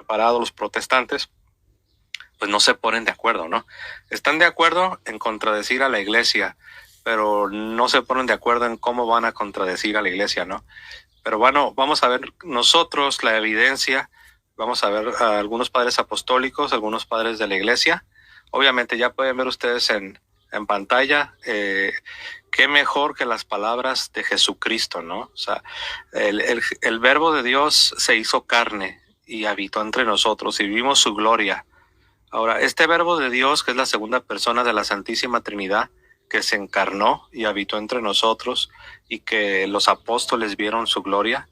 separados, los protestantes, pues no se ponen de acuerdo, ¿no? Están de acuerdo en contradecir a la iglesia, pero no se ponen de acuerdo en cómo van a contradecir a la iglesia, ¿no? Pero bueno, vamos a ver nosotros la evidencia, vamos a ver a algunos padres apostólicos, algunos padres de la iglesia. Obviamente ya pueden ver ustedes en pantalla, qué mejor que las palabras de Jesucristo, ¿no? O sea, el verbo de Dios se hizo carne y habitó entre nosotros y vimos su gloria. Ahora, este verbo de Dios, que es la segunda persona de la Santísima Trinidad, que se encarnó y habitó entre nosotros y que los apóstoles vieron su gloria,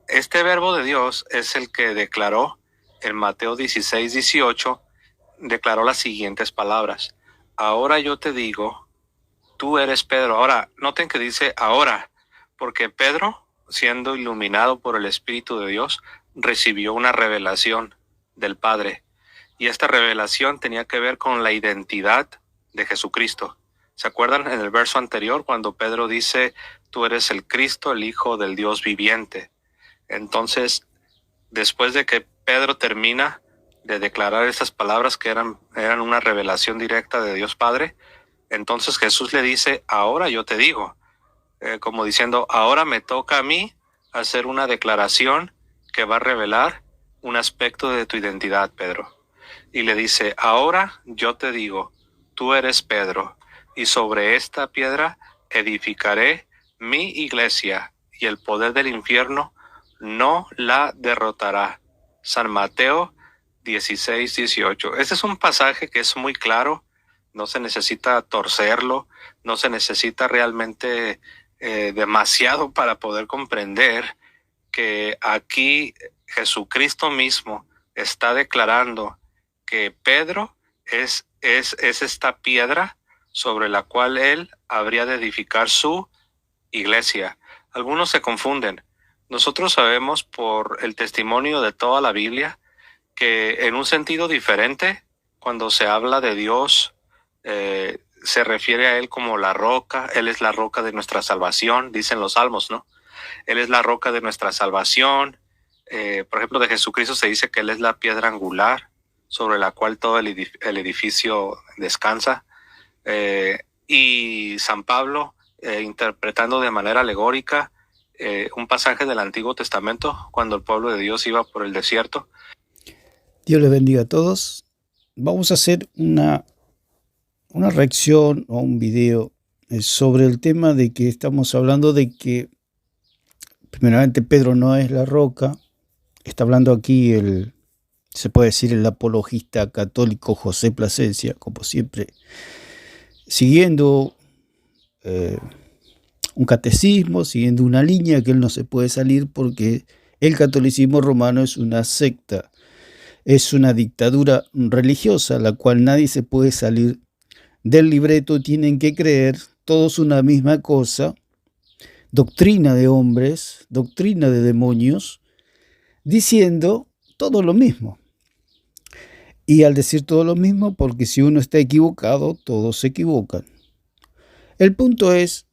este verbo de Dios es el que declaró en Mateo 16:18, declaró las siguientes palabras: ahora yo te digo, tú eres Pedro. Ahora, noten que dice ahora, porque Pedro, siendo iluminado por el Espíritu de Dios, recibió una revelación del Padre. Y esta revelación tenía que ver con la identidad de Jesucristo. ¿Se acuerdan en el verso anterior cuando Pedro dice, tú eres el Cristo, el Hijo del Dios viviente? Entonces, después de que Pedro termina de declarar esas palabras que eran una revelación directa de Dios Padre, entonces Jesús le dice, ahora yo te digo, como diciendo, ahora me toca a mí hacer una declaración que va a revelar un aspecto de tu identidad, Pedro. Y le dice, ahora yo te digo, tú eres Pedro, y sobre esta piedra edificaré mi iglesia, y el poder del infierno no la derrotará. San Mateo 16:18. Este es un pasaje que es muy claro, no se necesita torcerlo, no se necesita realmente demasiado para poder comprender que aquí Jesucristo mismo está declarando que Pedro es esta piedra sobre la cual él habría de edificar su iglesia. Algunos se confunden. Nosotros sabemos por el testimonio de toda la Biblia que en un sentido diferente, cuando se habla de Dios, se refiere a él como la roca. Él es la roca de nuestra salvación, dicen los salmos, ¿no? Él es la roca de nuestra salvación. Por ejemplo, de Jesucristo se dice que él es la piedra angular sobre la cual todo el edificio descansa. Y San Pablo, interpretando de manera alegórica un pasaje del Antiguo Testamento, cuando el pueblo de Dios iba por el desierto. Dios les bendiga a todos. Vamos a hacer una reacción o un video sobre el tema de que estamos hablando de que primeramente Pedro no es la roca. Está hablando aquí se puede decir el apologista católico José Plasencia, como siempre, siguiendo un catecismo, siguiendo una línea que él no se puede salir porque el catolicismo romano es una secta, es una dictadura religiosa, la cual nadie se puede salir del libreto, tienen que creer todos una misma cosa, doctrina de hombres, doctrina de demonios, diciendo todo lo mismo. Y al decir todo lo mismo, porque si uno está equivocado, todos se equivocan. El punto es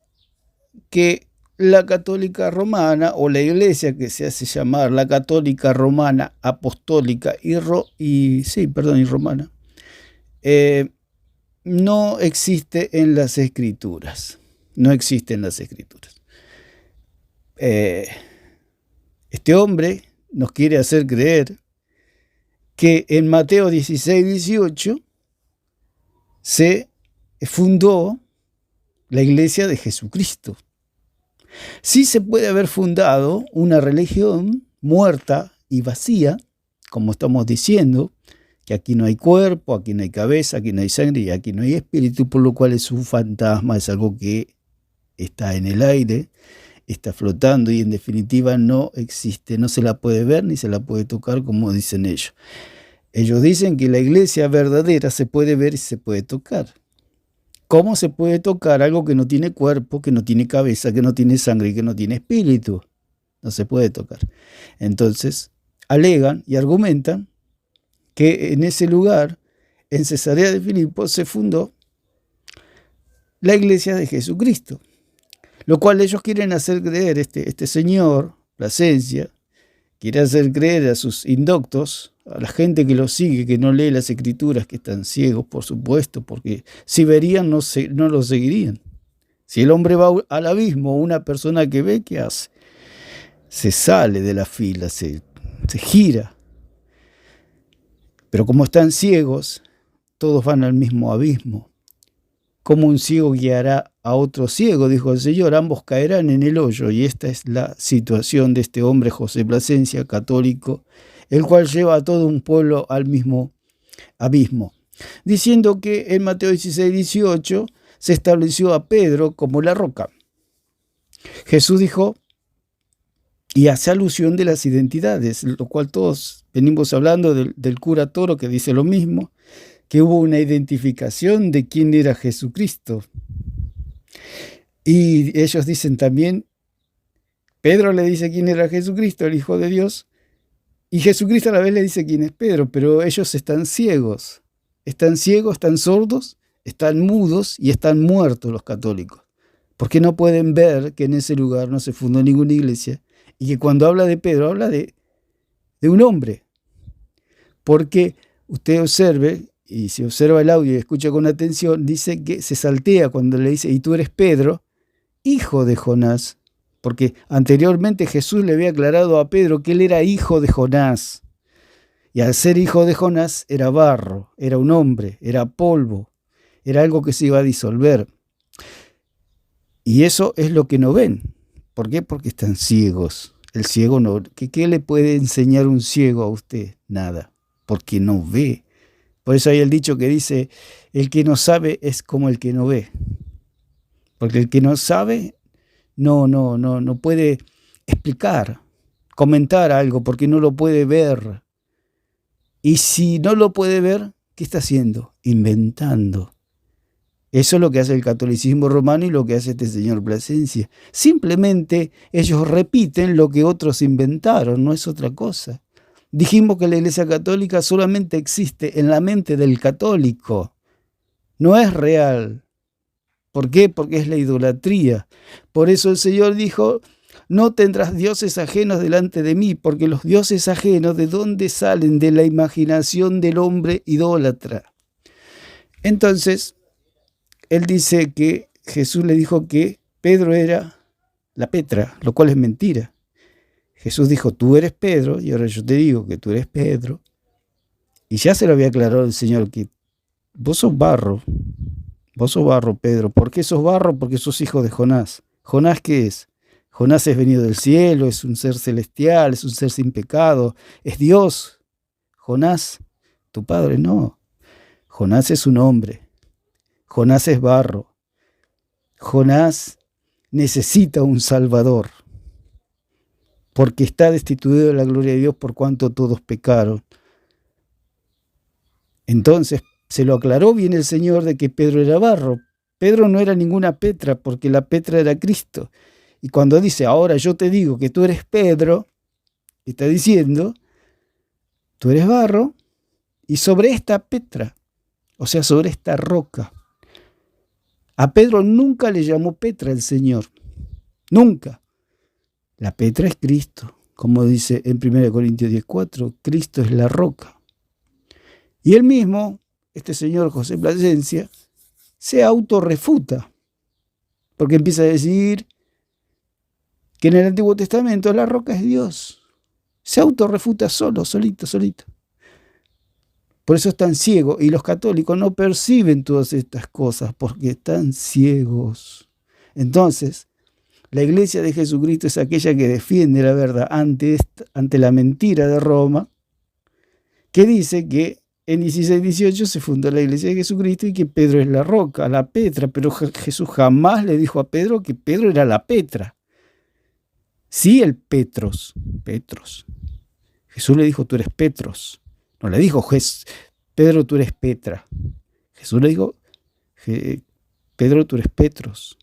que la católica romana, o la iglesia que se hace llamar la católica romana apostólica y romana, no existe en las escrituras. No existe en las escrituras. Este hombre nos quiere hacer creer que en Mateo 16:18 se fundó la iglesia de Jesucristo. Sí se puede haber fundado una religión muerta y vacía, como estamos diciendo, que aquí no hay cuerpo, aquí no hay cabeza, aquí no hay sangre y aquí no hay espíritu, por lo cual es un fantasma, es algo que está en el aire, está flotando y en definitiva no existe, no se la puede ver ni se la puede tocar como dicen ellos. Ellos dicen que la iglesia verdadera se puede ver y se puede tocar. ¿Cómo se puede tocar algo que no tiene cuerpo, que no tiene cabeza, que no tiene sangre y que no tiene espíritu? No se puede tocar. Entonces, alegan y argumentan que en ese lugar, en Cesarea de Filipo, se fundó la iglesia de Jesucristo, lo cual ellos quieren hacer creer, este señor, Plasencia, quiere hacer creer a sus indoctos, a la gente que lo sigue, que no lee las escrituras, que están ciegos, por supuesto, porque si verían no lo seguirían. Si el hombre va al abismo, una persona que ve, ¿qué hace? Se sale de la fila, se gira. Pero como están ciegos, todos van al mismo abismo. Como un ciego guiará a otro ciego, dijo el Señor, ambos caerán en el hoyo. Y esta es la situación de este hombre José Plasencia, católico, el cual lleva a todo un pueblo al mismo abismo. Diciendo que en Mateo 16, 18 se estableció a Pedro como la roca. Jesús dijo, y hace alusión de las identidades, lo cual todos venimos hablando del cura Toro, que dice lo mismo, que hubo una identificación de quién era Jesucristo. Y ellos dicen también, Pedro le dice quién era Jesucristo, el Hijo de Dios, y Jesucristo a la vez le dice quién es Pedro, pero ellos están ciegos, están sordos, están mudos y están muertos los católicos, porque no pueden ver que en ese lugar no se fundó ninguna iglesia, y que cuando habla de Pedro, habla de un hombre. Porque usted observe, y si observa el audio y escucha con atención, dice que se saltea cuando le dice, y tú eres Pedro, hijo de Jonás. Porque anteriormente Jesús le había aclarado a Pedro que él era hijo de Jonás. Y al ser hijo de Jonás era barro, era un hombre, era polvo, era algo que se iba a disolver. Y eso es lo que no ven. ¿Por qué? Porque están ciegos. El ciego no. ¿Qué le puede enseñar un ciego a usted? Nada. Porque no ve. Por eso hay el dicho que dice, el que no sabe es como el que no ve. Porque el que no sabe no puede explicar, comentar algo, porque no lo puede ver. Y si no lo puede ver, ¿qué está haciendo? Inventando. Eso es lo que hace el catolicismo romano y lo que hace este señor Plasencia. Simplemente ellos repiten lo que otros inventaron, no es otra cosa. Dijimos que la Iglesia Católica solamente existe en la mente del católico. No es real. ¿Por qué? Porque es la idolatría. Por eso el Señor dijo, no tendrás dioses ajenos delante de mí, porque los dioses ajenos, ¿de dónde salen? De la imaginación del hombre idólatra. Entonces, él dice que Jesús le dijo que Pedro era la Petra, lo cual es mentira. Jesús dijo, tú eres Pedro, y ahora yo te digo que tú eres Pedro. Y ya se lo había aclarado el Señor, que vos sos barro, Pedro. ¿Por qué sos barro? Porque sos hijo de Jonás. ¿Jonás qué es? Jonás es venido del cielo, es un ser celestial, es un ser sin pecado, es Dios. Jonás, tu padre, no. Jonás es un hombre. Jonás es barro. Jonás necesita un Salvador, porque está destituido de la gloria de Dios por cuanto todos pecaron. Entonces se lo aclaró bien el Señor de que Pedro era barro. Pedro no era ninguna Petra, porque la Petra era Cristo. Y cuando dice, ahora yo te digo que tú eres Pedro, está diciendo, tú eres barro, y sobre esta Petra, o sea, sobre esta roca. A Pedro nunca le llamó Petra el Señor. Nunca. La Petra es Cristo. Como dice en 1 Corintios 10:4, Cristo es la roca. Y él mismo, este señor José Plasencia, se autorrefuta. Porque empieza a decir que en el Antiguo Testamento la roca es Dios. Se autorrefuta solito. Por eso están ciegos, y los católicos no perciben todas estas cosas porque están ciegos. Entonces, la Iglesia de Jesucristo es aquella que defiende la verdad ante la mentira de Roma, que dice que en 16:18 se fundó la Iglesia de Jesucristo y que Pedro es la roca, la Petra, pero Jesús jamás le dijo a Pedro que Pedro era la Petra. Sí, el Petros. Jesús le dijo, tú eres Petros. No le dijo, Pedro, tú eres Petra. Jesús le dijo, Pedro, tú eres Petros.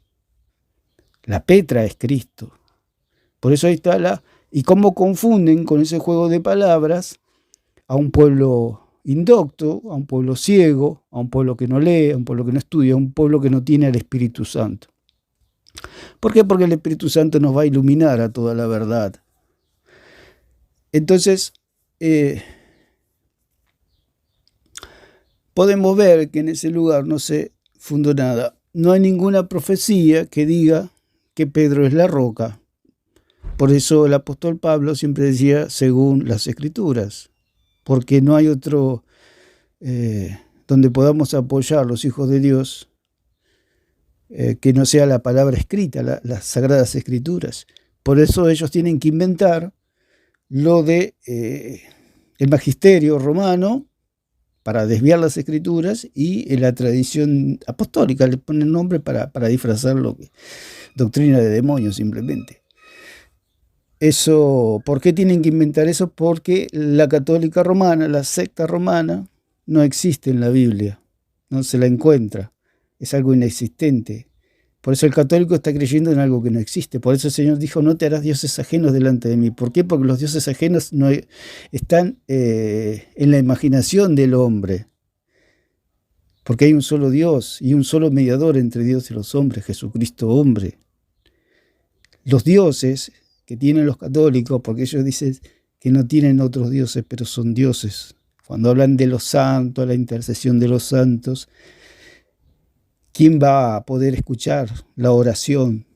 La Petra es Cristo. Por eso ahí está y cómo confunden con ese juego de palabras a un pueblo indocto, a un pueblo ciego, a un pueblo que no lee, a un pueblo que no estudia, a un pueblo que no tiene al Espíritu Santo. ¿Por qué? Porque el Espíritu Santo nos va a iluminar a toda la verdad. Entonces, podemos ver que en ese lugar no se fundó nada. No hay ninguna profecía que diga que Pedro es la roca. Por eso el apóstol Pablo siempre decía según las Escrituras, porque no hay otro donde podamos apoyar los hijos de Dios que no sea la palabra escrita, las sagradas Escrituras. Por eso ellos tienen que inventar lo de el magisterio romano para desviar las Escrituras y la tradición apostólica, le ponen nombre para disfrazar lo que doctrina de demonios simplemente. Eso, ¿por qué tienen que inventar eso? Porque la católica romana, la secta romana, no existe en la Biblia, no se la encuentra, es algo inexistente. Por eso el católico está creyendo en algo que no existe. Por eso el Señor dijo, no te harás dioses ajenos delante de mí. ¿Por qué? Porque los dioses ajenos no están en la imaginación del hombre. Porque hay un solo Dios y un solo mediador entre Dios y los hombres, Jesucristo hombre. Los dioses que tienen los católicos, porque ellos dicen que no tienen otros dioses, pero son dioses. Cuando hablan de los santos, la intercesión de los santos, ¿quién va a poder escuchar la oración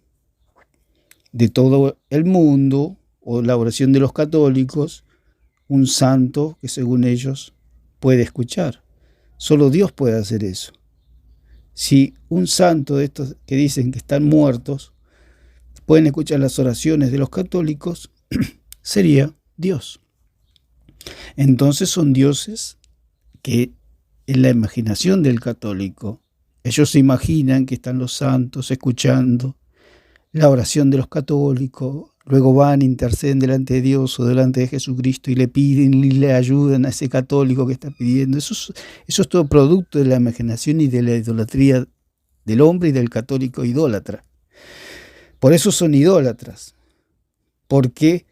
de todo el mundo o la oración de los católicos? Un santo que según ellos puede escuchar. Solo Dios puede hacer eso. Si un santo de estos que dicen que están muertos pueden escuchar las oraciones de los católicos, sería Dios. Entonces son dioses que en la imaginación del católico, ellos se imaginan que están los santos escuchando la oración de los católicos, luego van, interceden delante de Dios o delante de Jesucristo y le piden y le ayudan a ese católico que está pidiendo. Eso es todo producto de la imaginación y de la idolatría del hombre y del católico idólatra. Por eso son idólatras, porque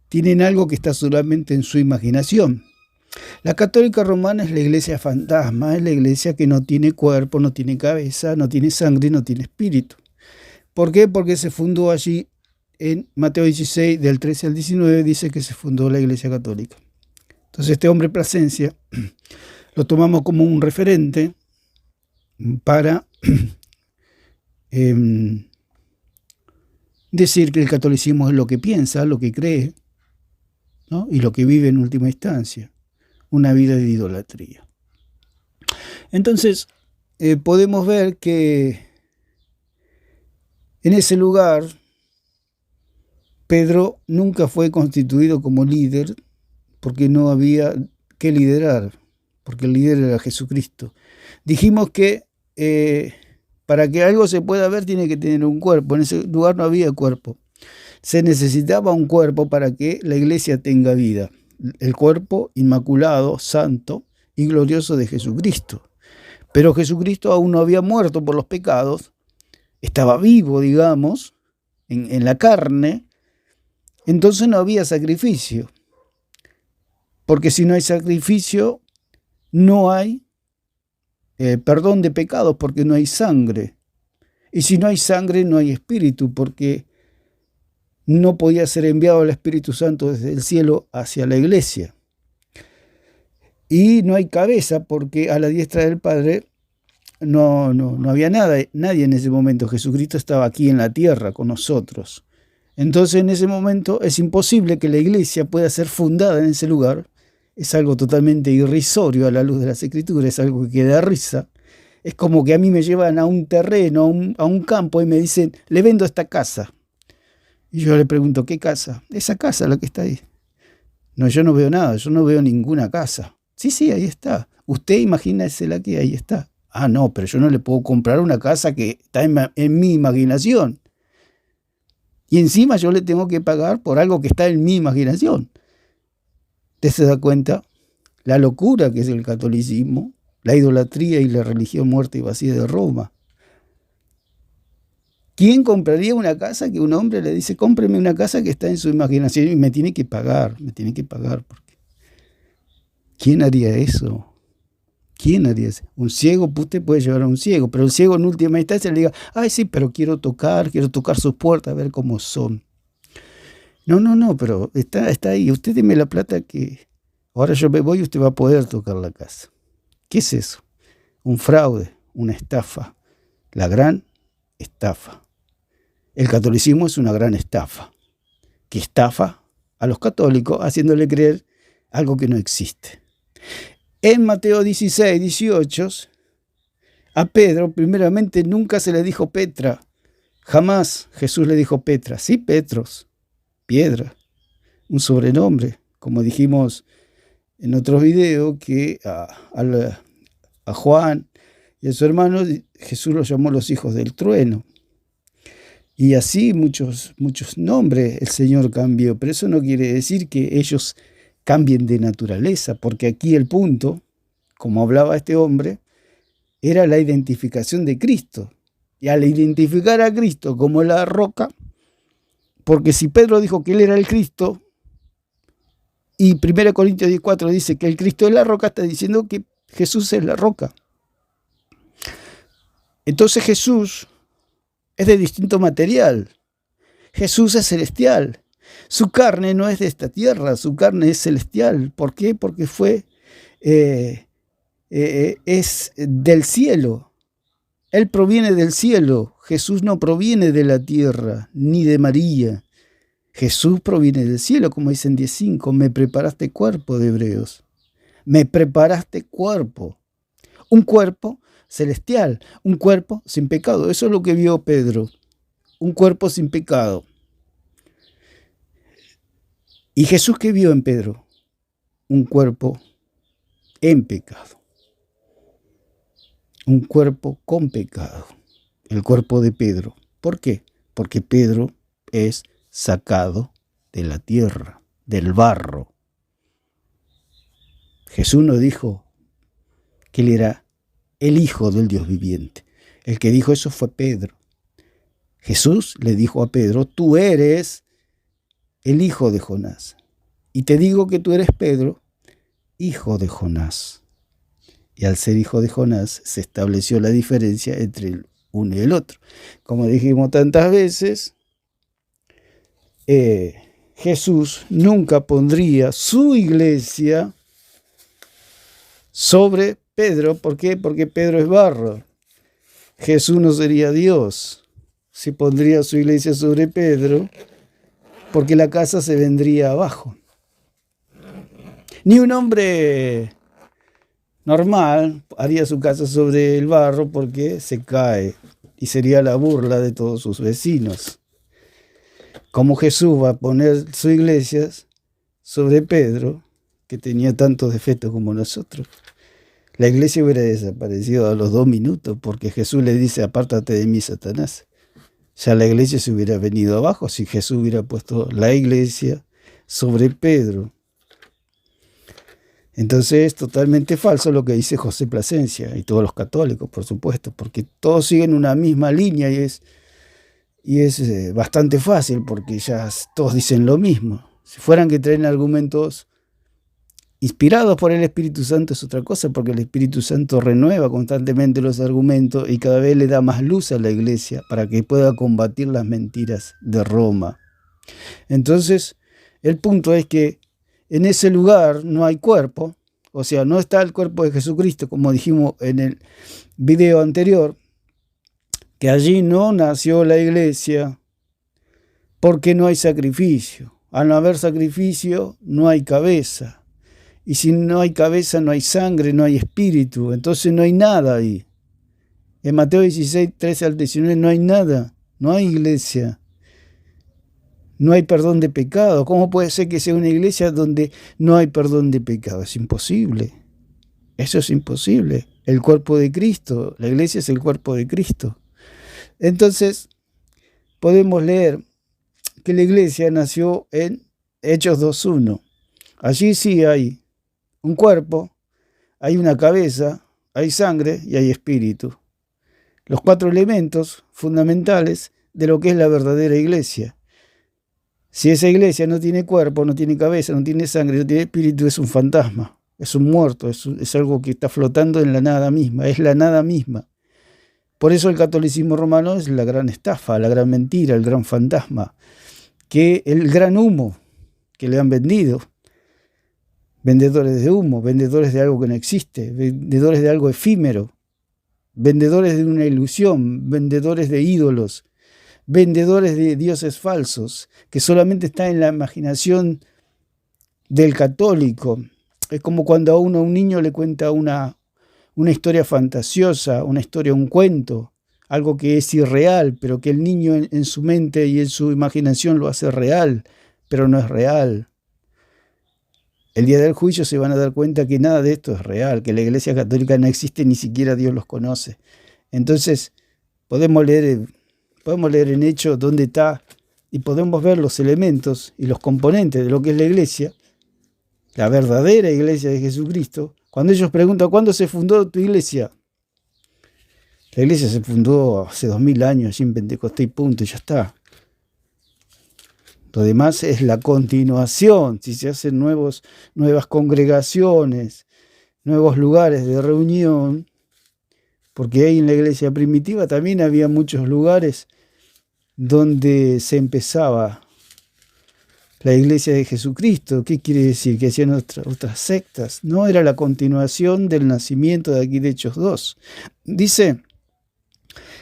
tienen algo que está solamente en su imaginación. La católica romana es la iglesia fantasma, es la iglesia que no tiene cuerpo, no tiene cabeza, no tiene sangre, no tiene espíritu. ¿Por qué? Porque se fundó allí en Mateo 16, del 13 al 19, dice que se fundó la iglesia católica. Entonces este hombre Plasencia lo tomamos como un referente para decir que el catolicismo es lo que piensa, lo que cree, ¿no? Y lo que vive en última instancia, una vida de idolatría. Entonces, podemos ver que en ese lugar Pedro nunca fue constituido como líder porque no había que liderar, porque el líder era Jesucristo. Dijimos que para que algo se pueda ver tiene que tener un cuerpo. En ese lugar no había cuerpo. Se necesitaba un cuerpo para que la iglesia tenga vida. El cuerpo inmaculado, santo y glorioso de Jesucristo. Pero Jesucristo aún no había muerto por los pecados. Estaba vivo, digamos, en la carne. Entonces no había sacrificio. Porque si no hay sacrificio, no hay perdón de pecados, porque no hay sangre. Y si no hay sangre, no hay espíritu, porque no podía ser enviado el Espíritu Santo desde el cielo hacia la iglesia. Y no hay cabeza, porque a la diestra del Padre no había nadie en ese momento. Jesucristo estaba aquí en la tierra con nosotros. Entonces en ese momento es imposible que la iglesia pueda ser fundada en ese lugar. Es algo totalmente irrisorio a la luz de las Escrituras, es algo que da risa. Es como que a mí me llevan a un terreno, a un campo y me dicen, le vendo esta casa. Y yo le pregunto, ¿qué casa? Esa casa, la que está ahí. No, yo no veo nada, yo no veo ninguna casa. Sí, ahí está. Usted imagínese la que ahí está. Ah, no, pero yo no le puedo comprar una casa que está en mi imaginación. Y encima yo le tengo que pagar por algo que está en mi imaginación. ¿Usted se da cuenta? La locura que es el catolicismo, la idolatría y la religión muerta y vacía de Roma. ¿Quién compraría una casa que un hombre le dice, cómpreme una casa que está en su imaginación y me tiene que pagar? Porque ¿quién haría eso? ¿Quién haría eso? Un ciego, usted puede llevar a un ciego, pero el ciego en última instancia le diga, ay sí, pero quiero tocar sus puertas, a ver cómo son. No, pero está ahí. Usted deme la plata que ahora yo me voy y usted va a poder tocar la casa. ¿Qué es eso? Un fraude, una estafa. La gran estafa. El catolicismo es una gran estafa, que estafa a los católicos haciéndole creer algo que no existe. En Mateo 16, 18, a Pedro primeramente nunca se le dijo Petra. Jamás Jesús le dijo Petra. Sí, Petros, piedra, un sobrenombre, como dijimos en otros videos, que a Juan y a su hermano Jesús los llamó los hijos del trueno. Y así muchos nombres el Señor cambió, pero eso no quiere decir que ellos cambien de naturaleza, porque aquí el punto, como hablaba este hombre, era la identificación de Cristo. Y al identificar a Cristo como la roca, porque si Pedro dijo que él era el Cristo, y 1 Corintios 14 dice que el Cristo es la roca, está diciendo que Jesús es la roca. Entonces Jesús es de distinto material. Jesús es celestial. Su carne no es de esta tierra, su carne es celestial. ¿Por qué? Porque es del cielo. Él proviene del cielo. Jesús no proviene de la tierra, ni de María. Jesús proviene del cielo, como dice en 10:5. Me preparaste cuerpo, de Hebreos. Me preparaste cuerpo. Un cuerpo celestial, un cuerpo sin pecado. Eso es lo que vio Pedro, un cuerpo sin pecado. ¿Y Jesús qué vio en Pedro? Un cuerpo en pecado, un cuerpo con pecado, el cuerpo de Pedro. ¿Por qué? Porque Pedro es sacado de la tierra, del barro. Jesús nos dijo que él era el Hijo del Dios viviente. El que dijo eso fue Pedro. Jesús le dijo a Pedro, tú eres el hijo de Jonás. Y te digo que tú eres Pedro, hijo de Jonás. Y al ser hijo de Jonás se estableció la diferencia entre el uno y el otro. Como dijimos tantas veces, Jesús nunca pondría su iglesia sobre Pedro. ¿Por qué? Porque Pedro es barro. Jesús no sería Dios si pondría su iglesia sobre Pedro, porque la casa se vendría abajo. Ni un hombre normal haría su casa sobre el barro porque se cae y sería la burla de todos sus vecinos. Como Jesús va a poner su iglesia sobre Pedro, que tenía tantos defectos como nosotros, la iglesia hubiera desaparecido a los 2 minutos, porque Jesús le dice, apártate de mí, Satanás. Ya la iglesia se hubiera venido abajo si Jesús hubiera puesto la iglesia sobre Pedro. Entonces es totalmente falso lo que dice José Plasencia y todos los católicos, por supuesto, porque todos siguen una misma línea y es bastante fácil porque ya todos dicen lo mismo. Si fueran que traen argumentos inspirados por el Espíritu Santo es otra cosa, porque el Espíritu Santo renueva constantemente los argumentos y cada vez le da más luz a la iglesia para que pueda combatir las mentiras de Roma. Entonces, el punto es que en ese lugar no hay cuerpo, o sea, no está el cuerpo de Jesucristo, como dijimos en el video anterior, que allí no nació la iglesia porque no hay sacrificio. Al no haber sacrificio, no hay cabeza. Y si no hay cabeza, no hay sangre, no hay espíritu. Entonces no hay nada ahí. En Mateo 16, 13 al 19 no hay nada. No hay iglesia. No hay perdón de pecado. ¿Cómo puede ser que sea una iglesia donde no hay perdón de pecado? Es imposible. Eso es imposible. El cuerpo de Cristo. La iglesia es el cuerpo de Cristo. Entonces, podemos leer que la iglesia nació en Hechos 2:1. Allí sí hay un cuerpo, hay una cabeza, hay sangre y hay espíritu. Los 4 elementos fundamentales de lo que es la verdadera iglesia. Si esa iglesia no tiene cuerpo, no tiene cabeza, no tiene sangre, no tiene espíritu, es un fantasma, es un muerto, es algo que está flotando en la nada misma, es la nada misma. Por eso el catolicismo romano es la gran estafa, la gran mentira, el gran fantasma. que el gran humo que le han vendido. Vendedores de humo, vendedores de algo que no existe, vendedores de algo efímero, vendedores de una ilusión, vendedores de ídolos, vendedores de dioses falsos, que solamente está en la imaginación del católico. Es como cuando a un niño le cuenta una historia fantasiosa, una historia, un cuento, algo que es irreal, pero que el niño en su mente y en su imaginación lo hace real, pero no es real. El día del juicio se van a dar cuenta que nada de esto es real, que la Iglesia Católica no existe, ni siquiera Dios los conoce. Entonces, podemos leer en Hechos dónde está y podemos ver los elementos y los componentes de lo que es la Iglesia, la verdadera Iglesia de Jesucristo. Cuando ellos preguntan, ¿cuándo se fundó tu Iglesia? La Iglesia se fundó hace 2000 años, allí en Pentecostés y punto, y ya está. Lo demás es la continuación, si se hacen nuevas congregaciones, nuevos lugares de reunión, porque ahí en la iglesia primitiva también había muchos lugares donde se empezaba la iglesia de Jesucristo. ¿Qué quiere decir? Que hacían otras sectas. No, era la continuación del nacimiento de aquí de Hechos 2. Dice,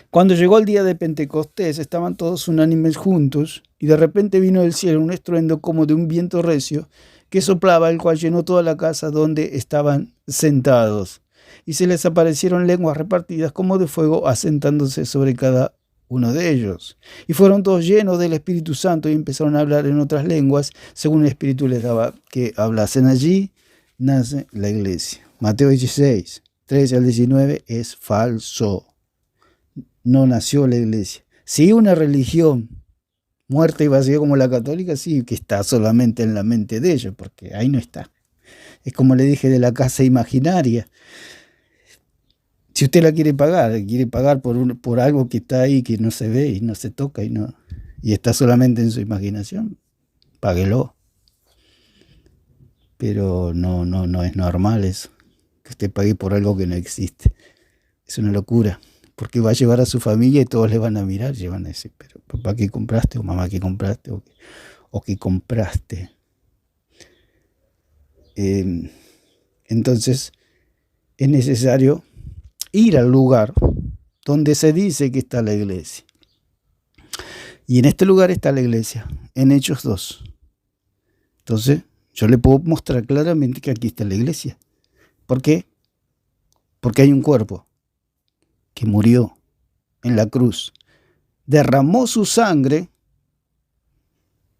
cuando llegó el día de Pentecostés, estaban todos unánimes juntos, y de repente vino del cielo un estruendo como de un viento recio que soplaba, el cual llenó toda la casa donde estaban sentados. Y se les aparecieron lenguas repartidas como de fuego, asentándose sobre cada uno de ellos. Y fueron todos llenos del Espíritu Santo y empezaron a hablar en otras lenguas, según el Espíritu les daba que hablasen. Allí nace la iglesia. Mateo 16, 13 al 19 es falso. No nació la iglesia. Si una religión muerta y vacía como la católica, sí, que está solamente en la mente de ellos, porque ahí no está. Es como le dije de la casa imaginaria. Si usted la quiere pagar por algo que está ahí, que no se ve y no se toca y está solamente en su imaginación, páguelo. Pero no es normal eso, que usted pague por algo que no existe. Es una locura. Porque va a llevar a su familia y todos le van a mirar y van a decir, pero papá, ¿qué compraste? O mamá, ¿qué compraste? O ¿qué compraste? Entonces, es necesario ir al lugar donde se dice que está la iglesia. Y en este lugar está la iglesia, en Hechos 2. Entonces, yo le puedo mostrar claramente que aquí está la iglesia. ¿Por qué? Porque hay un cuerpo que murió en la cruz, derramó su sangre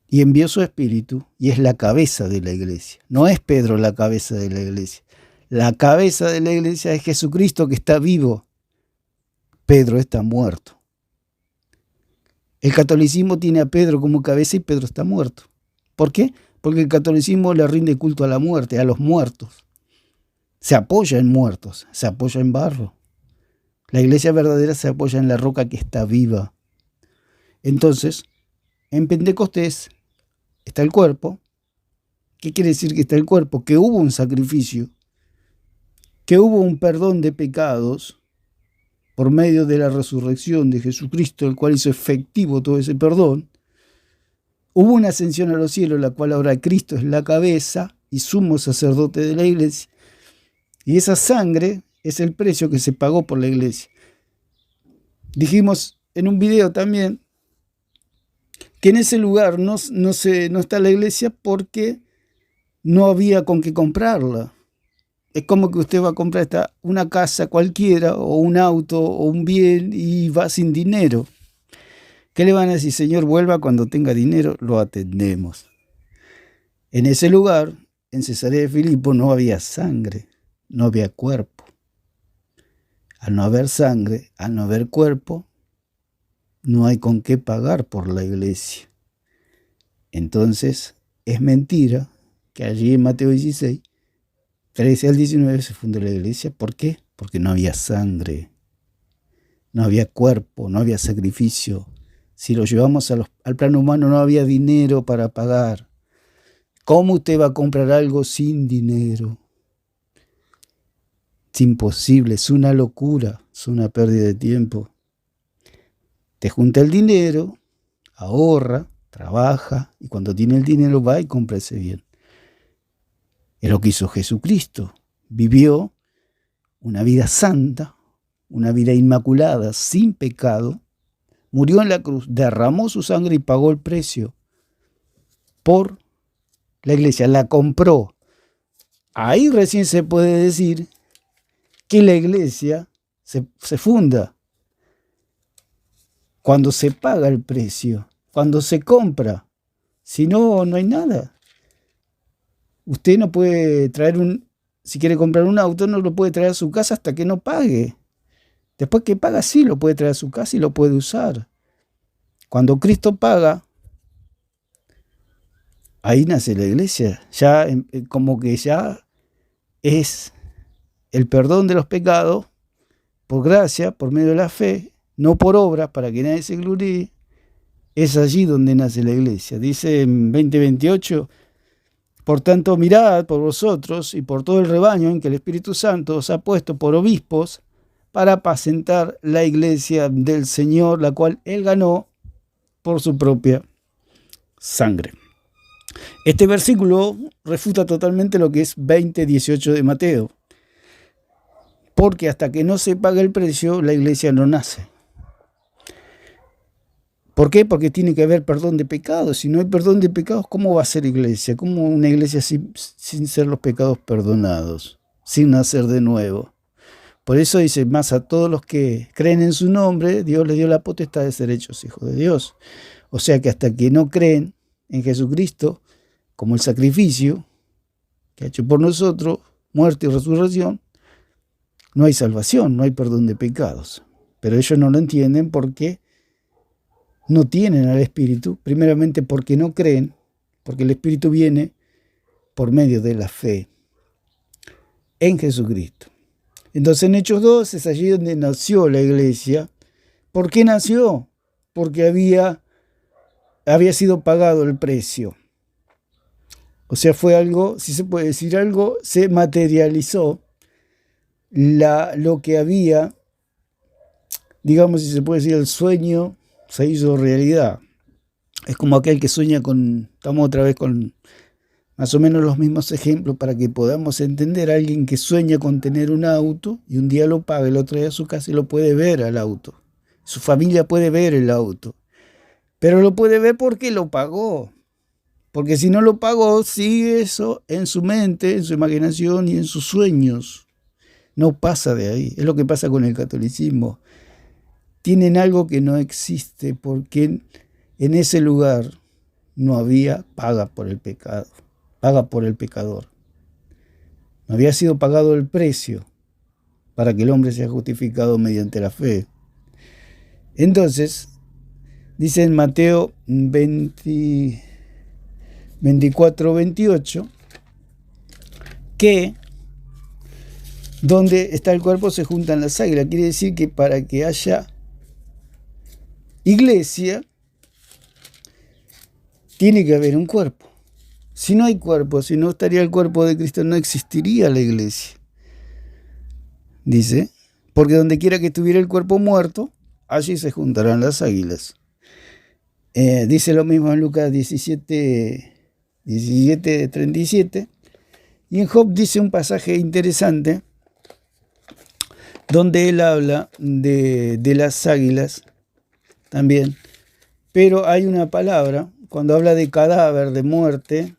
y envió su espíritu, y es la cabeza de la iglesia. No es Pedro la cabeza de la iglesia. La cabeza de la iglesia es Jesucristo, que está vivo. Pedro está muerto. El catolicismo tiene a Pedro como cabeza y Pedro está muerto. ¿Por qué? Porque el catolicismo le rinde culto a la muerte, a los muertos. Se apoya en muertos, se apoya en barro. La iglesia verdadera se apoya en la roca que está viva. Entonces, en Pentecostés está el cuerpo. ¿Qué quiere decir que está el cuerpo? Que hubo un sacrificio, que hubo un perdón de pecados por medio de la resurrección de Jesucristo, el cual hizo efectivo todo ese perdón. Hubo una ascensión a los cielos, la cual ahora Cristo es la cabeza y sumo sacerdote de la iglesia. Y esa sangre es el precio que se pagó por la iglesia. Dijimos en un video también que en ese lugar no está la iglesia porque no había con qué comprarla. Es como que usted va a comprar una casa cualquiera o un auto o un bien y va sin dinero. ¿Qué le van a decir? Señor, vuelva cuando tenga dinero, lo atendemos. En ese lugar, en Cesarea de Filipo, no había sangre, no había cuerpo. Al no haber sangre, al no haber cuerpo, no hay con qué pagar por la iglesia. Entonces, es mentira que allí en Mateo 16, 13 al 19 se fundó la iglesia. ¿Por qué? Porque no había sangre, no había cuerpo, no había sacrificio. Si lo llevamos al plano humano, no había dinero para pagar. ¿Cómo usted va a comprar algo sin dinero? Es imposible, es una locura, es una pérdida de tiempo. Te junta el dinero, ahorra, trabaja y cuando tiene el dinero va y compra ese bien. Es lo que hizo Jesucristo. Vivió una vida santa, una vida inmaculada, sin pecado. Murió en la cruz, derramó su sangre y pagó el precio por la iglesia, la compró. Ahí recién se puede decir que la iglesia se funda. Cuando se paga el precio, cuando se compra. Si no, no hay nada. Usted no puede traer si quiere comprar un auto, no lo puede traer a su casa hasta que no pague. Después que paga, sí, lo puede traer a su casa y lo puede usar. Cuando Cristo paga, ahí nace la iglesia. Ya como que ya es el perdón de los pecados por gracia, por medio de la fe, no por obras, para que nadie se gloríe. Es allí donde nace la iglesia. Dice en 20:28, por tanto, mirad por vosotros y por todo el rebaño en que el Espíritu Santo os ha puesto por obispos para apacentar la iglesia del Señor, la cual Él ganó por su propia sangre. Este versículo refuta totalmente lo que es 20:18 de Mateo, porque hasta que no se pague el precio, la iglesia no nace. ¿Por qué? Porque tiene que haber perdón de pecados. Si no hay perdón de pecados, ¿cómo va a ser iglesia? ¿Cómo una iglesia sin ser los pecados perdonados? Sin nacer de nuevo. Por eso dice, más a todos los que creen en su nombre, Dios les dio la potestad de ser hechos hijos de Dios. O sea que hasta que no creen en Jesucristo, como el sacrificio que ha hecho por nosotros, muerte y resurrección, no hay salvación, no hay perdón de pecados. Pero ellos no lo entienden porque no tienen al Espíritu, primeramente porque no creen, porque el Espíritu viene por medio de la fe en Jesucristo. Entonces en Hechos 2 es allí donde nació la iglesia. ¿Por qué nació? Porque había sido pagado el precio. O sea, fue algo, si se puede decir algo, se materializó lo que había, digamos, si se puede decir, el sueño se hizo realidad. Es como aquel que sueña estamos otra vez con más o menos los mismos ejemplos para que podamos entender a alguien que sueña con tener un auto y un día lo paga, lo trae a su casa y lo puede ver al auto. Su familia puede ver el auto, pero lo puede ver porque lo pagó. Porque si no lo pagó, sigue eso en su mente, en su imaginación y en sus sueños. No pasa de ahí. Es lo que pasa con el catolicismo. Tienen algo que no existe porque en ese lugar no había paga por el pecado, paga por el pecador. No había sido pagado el precio para que el hombre sea justificado mediante la fe. Entonces, dice en Mateo 24:28 que donde está el cuerpo se juntan las águilas. Quiere decir que para que haya iglesia, tiene que haber un cuerpo. Si no hay cuerpo, si no estaría el cuerpo de Cristo, no existiría la iglesia. Dice, porque donde quiera que estuviera el cuerpo muerto, allí se juntarán las águilas. Dice lo mismo en Lucas 17:37. Y en Job dice un pasaje interesante, donde él habla de las águilas también, pero hay una palabra, cuando habla de cadáver, de muerte,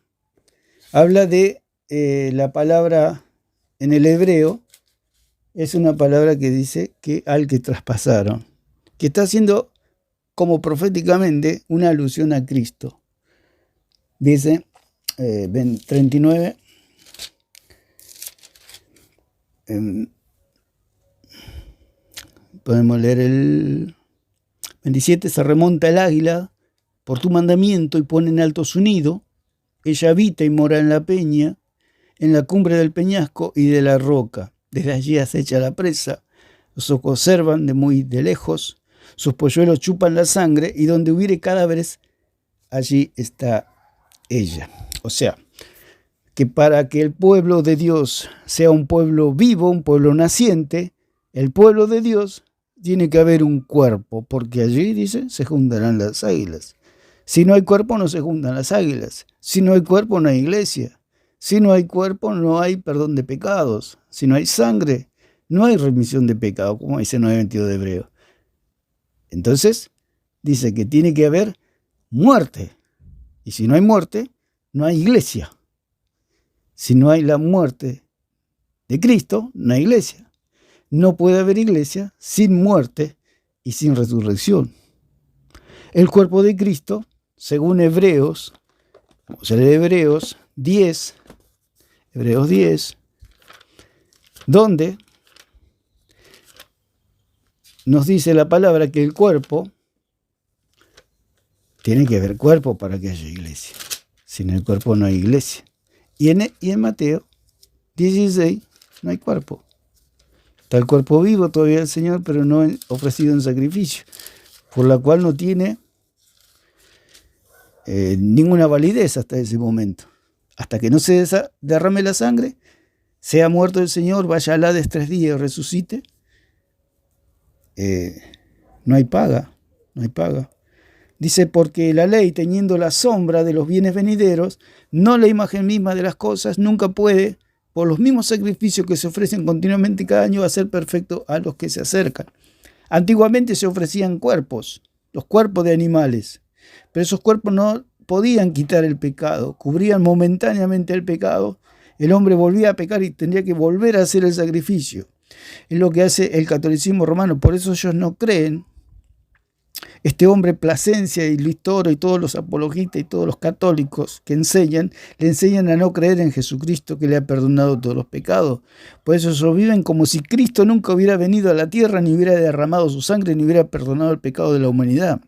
habla de la palabra en el hebreo, es una palabra que dice que al que traspasaron, que está haciendo como proféticamente una alusión a Cristo. Dice 39, podemos leer el 27, se remonta el águila por tu mandamiento y pone en alto su nido. Ella habita y mora en la peña, en la cumbre del peñasco y de la roca. Desde allí acecha la presa. Los observan de muy de lejos. Sus polluelos chupan la sangre y donde hubiere cadáveres, allí está ella. O sea, que para que el pueblo de Dios sea un pueblo vivo, un pueblo naciente, el pueblo de Dios tiene que haber un cuerpo, porque allí, dice, se juntarán las águilas. Si no hay cuerpo, no se juntan las águilas. Si no hay cuerpo, no hay iglesia. Si no hay cuerpo, no hay perdón de pecados. Si no hay sangre, no hay remisión de pecado, como dice 9:22 de Hebreo. Entonces, dice que tiene que haber muerte. Y si no hay muerte, no hay iglesia. Si no hay la muerte de Cristo, no hay iglesia. No puede haber iglesia sin muerte y sin resurrección. El cuerpo de Cristo, según Hebreos, vamos a leer Hebreos 10, donde nos dice la palabra que el cuerpo, tiene que haber cuerpo para que haya iglesia. Sin el cuerpo no hay iglesia. Y en Mateo 16 no hay cuerpo. Está el cuerpo vivo todavía el Señor, pero no ofrecido en sacrificio, por la cual no tiene ninguna validez hasta ese momento. Hasta que no se derrame la sangre, sea muerto el Señor, vaya al Hades 3 días y resucite, no hay paga, no hay paga. Dice, porque la ley, teniendo la sombra de los bienes venideros, no la imagen misma de las cosas, nunca puede, por los mismos sacrificios que se ofrecen continuamente cada año, hacer perfecto a los que se acercan. Antiguamente se ofrecían cuerpos, los cuerpos de animales, pero esos cuerpos no podían quitar el pecado, cubrían momentáneamente el pecado, el hombre volvía a pecar y tendría que volver a hacer el sacrificio. Es lo que hace el catolicismo romano, por eso ellos no creen. Este hombre Plasencia y Luis Toro y todos los apologistas y todos los católicos que le enseñan a no creer en Jesucristo que le ha perdonado todos los pecados. Por eso ellos viven como si Cristo nunca hubiera venido a la tierra, ni hubiera derramado su sangre, ni hubiera perdonado el pecado de la humanidad.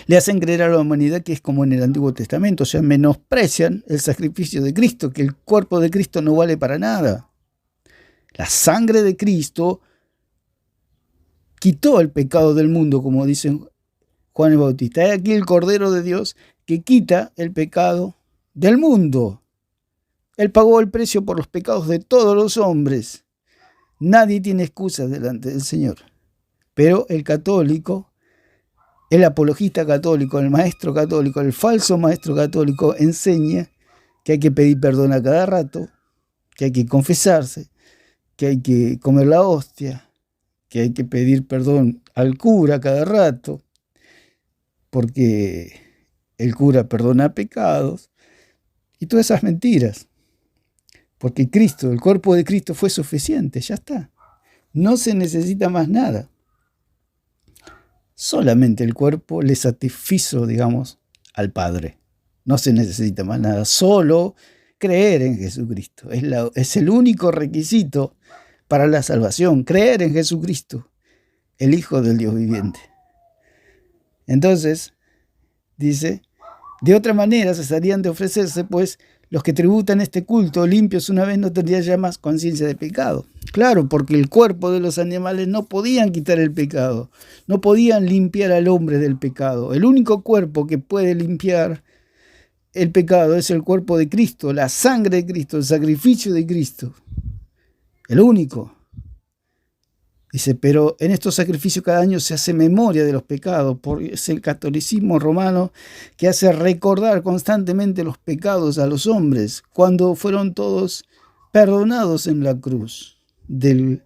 Le hacen creer a la humanidad que es como en el Antiguo Testamento, o sea, menosprecian el sacrificio de Cristo, que el cuerpo de Cristo no vale para nada. La sangre de Cristo quitó el pecado del mundo, como dice Juan el Bautista. He aquí el Cordero de Dios que quita el pecado del mundo. Él pagó el precio por los pecados de todos los hombres. Nadie tiene excusas delante del Señor. Pero el católico, el apologista católico, el maestro católico, el falso maestro católico enseña que hay que pedir perdón a cada rato, que hay que confesarse, que hay que comer la hostia, que hay que pedir perdón al cura cada rato, porque el cura perdona pecados, y todas esas mentiras. Porque Cristo, el cuerpo de Cristo fue suficiente, ya está. No se necesita más nada. Solamente el cuerpo le satisfizo, digamos, al Padre. No se necesita más nada, solo creer en Jesucristo. Es el único requisito para la salvación, creer en Jesucristo, el Hijo del Dios viviente. Entonces, dice, de otra manera cesarían de ofrecerse, pues los que tributan este culto limpios una vez no tendrían ya más conciencia de pecado. Claro, porque el cuerpo de los animales no podían quitar el pecado, no podían limpiar al hombre del pecado. El único cuerpo que puede limpiar el pecado es el cuerpo de Cristo, la sangre de Cristo, el sacrificio de Cristo. El único. Dice, pero en estos sacrificios cada año se hace memoria de los pecados, porque es el catolicismo romano que hace recordar constantemente los pecados a los hombres, cuando fueron todos perdonados en la cruz del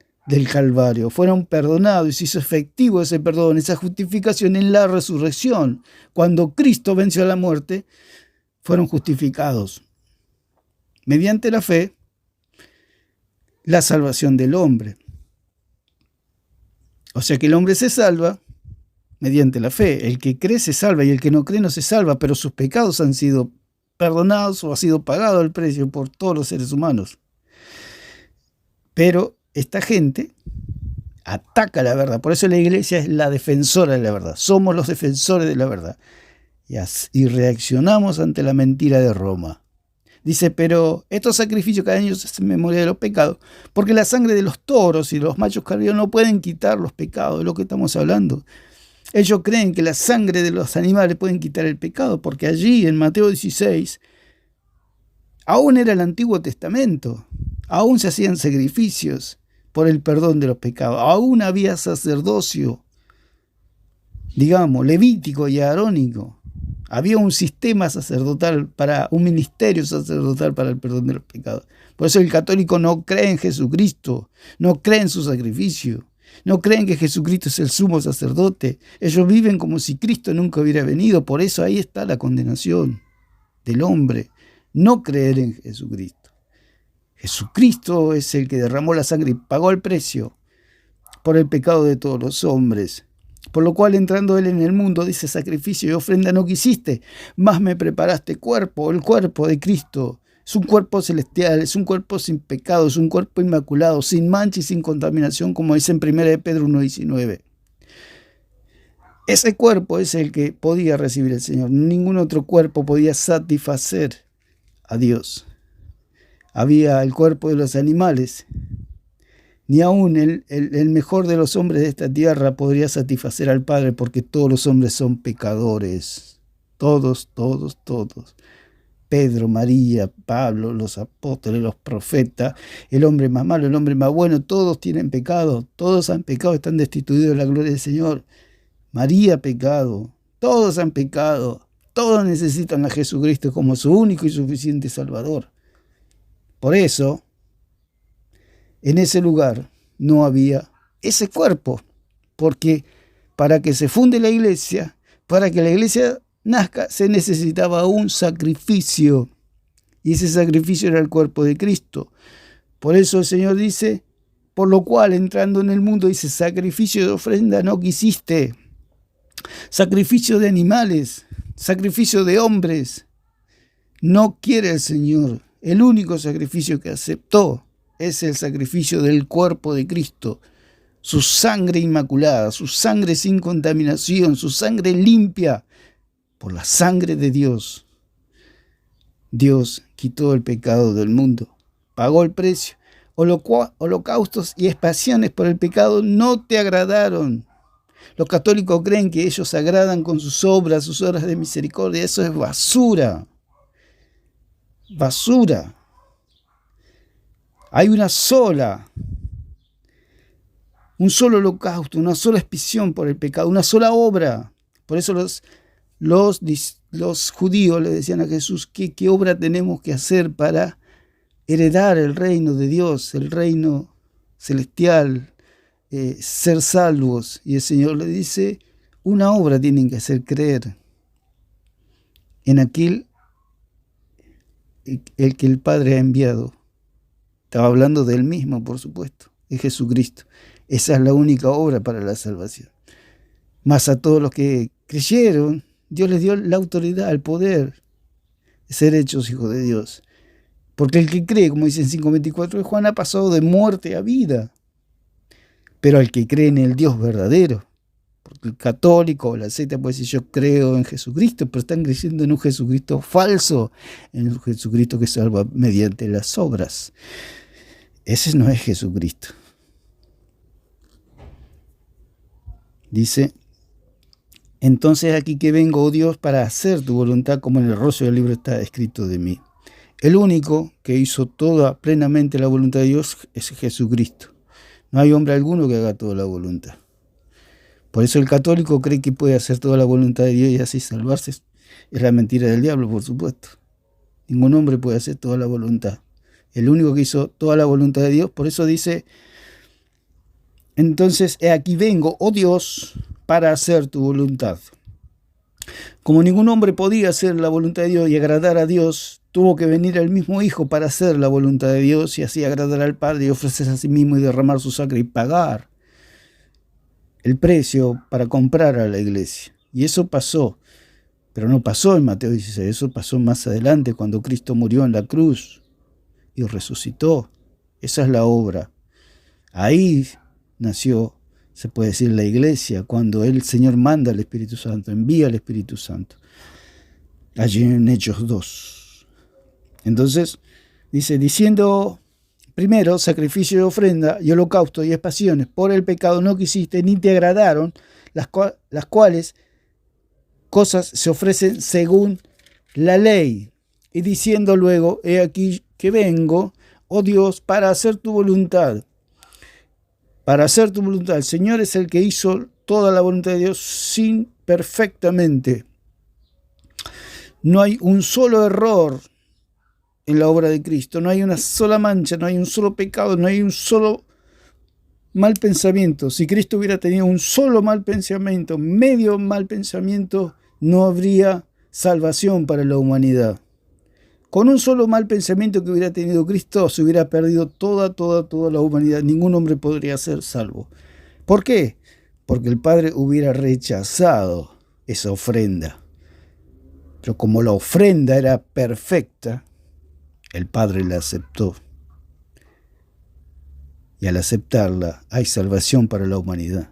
Calvario. Fueron perdonados y se hizo efectivo ese perdón, esa justificación en la resurrección. Cuando Cristo venció a la muerte, fueron justificados. Mediante la fe, la salvación del hombre. O sea que el hombre se salva mediante la fe. El que cree se salva y el que no cree no se salva, pero sus pecados han sido perdonados o ha sido pagado el precio por todos los seres humanos. Pero esta gente ataca la verdad. Por eso la iglesia es la defensora de la verdad. Somos los defensores de la verdad. Y reaccionamos ante la mentira de Roma. Dice, pero estos sacrificios cada año se hacen memoria de los pecados, porque la sangre de los toros y de los machos cabríos no pueden quitar los pecados, de lo que estamos hablando. Ellos creen que la sangre de los animales pueden quitar el pecado, porque allí en Mateo 16, aún era el Antiguo Testamento, aún se hacían sacrificios por el perdón de los pecados, aún había sacerdocio, digamos, levítico y arónico. Había un sistema sacerdotal, un ministerio sacerdotal para el perdón de los pecados. Por eso el católico no cree en Jesucristo, no cree en su sacrificio, no creen que Jesucristo es el sumo sacerdote. Ellos viven como si Cristo nunca hubiera venido. Por eso ahí está la condenación del hombre, no creer en Jesucristo. Jesucristo es el que derramó la sangre y pagó el precio por el pecado de todos los hombres. Por lo cual, entrando él en el mundo, dice: sacrificio y ofrenda no quisiste, mas me preparaste cuerpo, el cuerpo de Cristo. Es un cuerpo celestial, es un cuerpo sin pecado, es un cuerpo inmaculado, sin mancha y sin contaminación, como dice en 1 de Pedro 1:19. Ese cuerpo es el que podía recibir el Señor. Ningún otro cuerpo podía satisfacer a Dios. Había el cuerpo de los animales. Ni aún el mejor de los hombres de esta tierra podría satisfacer al Padre, porque todos los hombres son pecadores. Todos. Pedro, María, Pablo, los apóstoles, los profetas, el hombre más malo, el hombre más bueno, todos tienen pecado. Todos han pecado, están destituidos de la gloria del Señor. María pecado. Todos han pecado. Todos necesitan a Jesucristo como su único y suficiente Salvador. Por eso, en ese lugar no había ese cuerpo, porque para que se funde la iglesia, para que la iglesia nazca, se necesitaba un sacrificio, y ese sacrificio era el cuerpo de Cristo. Por eso el Señor dice: por lo cual, entrando en el mundo, dice: sacrificio de ofrenda no quisiste, sacrificio de animales, sacrificio de hombres, no quiere el Señor. El único sacrificio que aceptó es el sacrificio del cuerpo de Cristo, su sangre inmaculada, su sangre sin contaminación, su sangre limpia por la sangre de Dios. Dios quitó el pecado del mundo, pagó el precio. Holocaustos y expiaciones por el pecado no te agradaron. Los católicos creen que ellos agradan con sus obras de misericordia. Eso es basura. Basura. Hay un solo holocausto, una sola expiación por el pecado, una sola obra. Por eso los judíos le decían a Jesús: ¿qué obra tenemos que hacer para heredar el reino de Dios, el reino celestial, ser salvos? Y el Señor le dice: una obra tienen que hacer, creer en aquel el que el Padre ha enviado. Estaba hablando de él mismo, por supuesto, de Jesucristo. Esa es la única obra para la salvación. Mas a todos los que creyeron, Dios les dio la autoridad, el poder de ser hechos hijos de Dios. Porque el que cree, como dice en 5:24 de Juan, ha pasado de muerte a vida. Pero al que cree en el Dios verdadero, porque el católico o la secta puede decir: yo creo en Jesucristo, pero están creyendo en un Jesucristo falso, en un Jesucristo que salva mediante las obras. Ese no es Jesucristo. Dice: entonces aquí que vengo, oh Dios, para hacer tu voluntad, como en el rostro del libro está escrito de mí. El único que hizo toda plenamente la voluntad de Dios es Jesucristo. No hay hombre alguno que haga toda la voluntad. Por eso el católico cree que puede hacer toda la voluntad de Dios y así salvarse. Es la mentira del diablo, por supuesto. Ningún hombre puede hacer toda la voluntad. El único que hizo toda la voluntad de Dios, por eso dice: entonces he aquí vengo, oh Dios, para hacer tu voluntad. Como ningún hombre podía hacer la voluntad de Dios y agradar a Dios, tuvo que venir el mismo Hijo para hacer la voluntad de Dios y así agradar al Padre y ofrecerse a sí mismo y derramar su sangre y pagar el precio para comprar a la iglesia. Y eso pasó, pero no pasó en Mateo 16, eso pasó más adelante cuando Cristo murió en la cruz y resucitó. Esa es la obra. Ahí nació, se puede decir, la iglesia, cuando el Señor manda al Espíritu Santo, envía al Espíritu Santo. Allí en Hechos 2. Entonces, dice: diciendo primero, sacrificio de ofrenda y holocausto y expiaciones por el pecado no quisiste, ni te agradaron, las cuales cosas se ofrecen según la ley. Y diciendo luego: he aquí que vengo, oh Dios, para hacer tu voluntad. Para hacer tu voluntad. El Señor es el que hizo toda la voluntad de Dios perfectamente. No hay un solo error en la obra de Cristo, no hay una sola mancha, no hay un solo pecado, no hay un solo mal pensamiento. Si Cristo hubiera tenido un solo mal pensamiento, medio mal pensamiento, no habría salvación para la humanidad. Con un solo mal pensamiento que hubiera tenido Cristo, se hubiera perdido toda la humanidad. Ningún hombre podría ser salvo. ¿Por qué? Porque el Padre hubiera rechazado esa ofrenda. Pero como la ofrenda era perfecta, el Padre la aceptó. Y al aceptarla, hay salvación para la humanidad.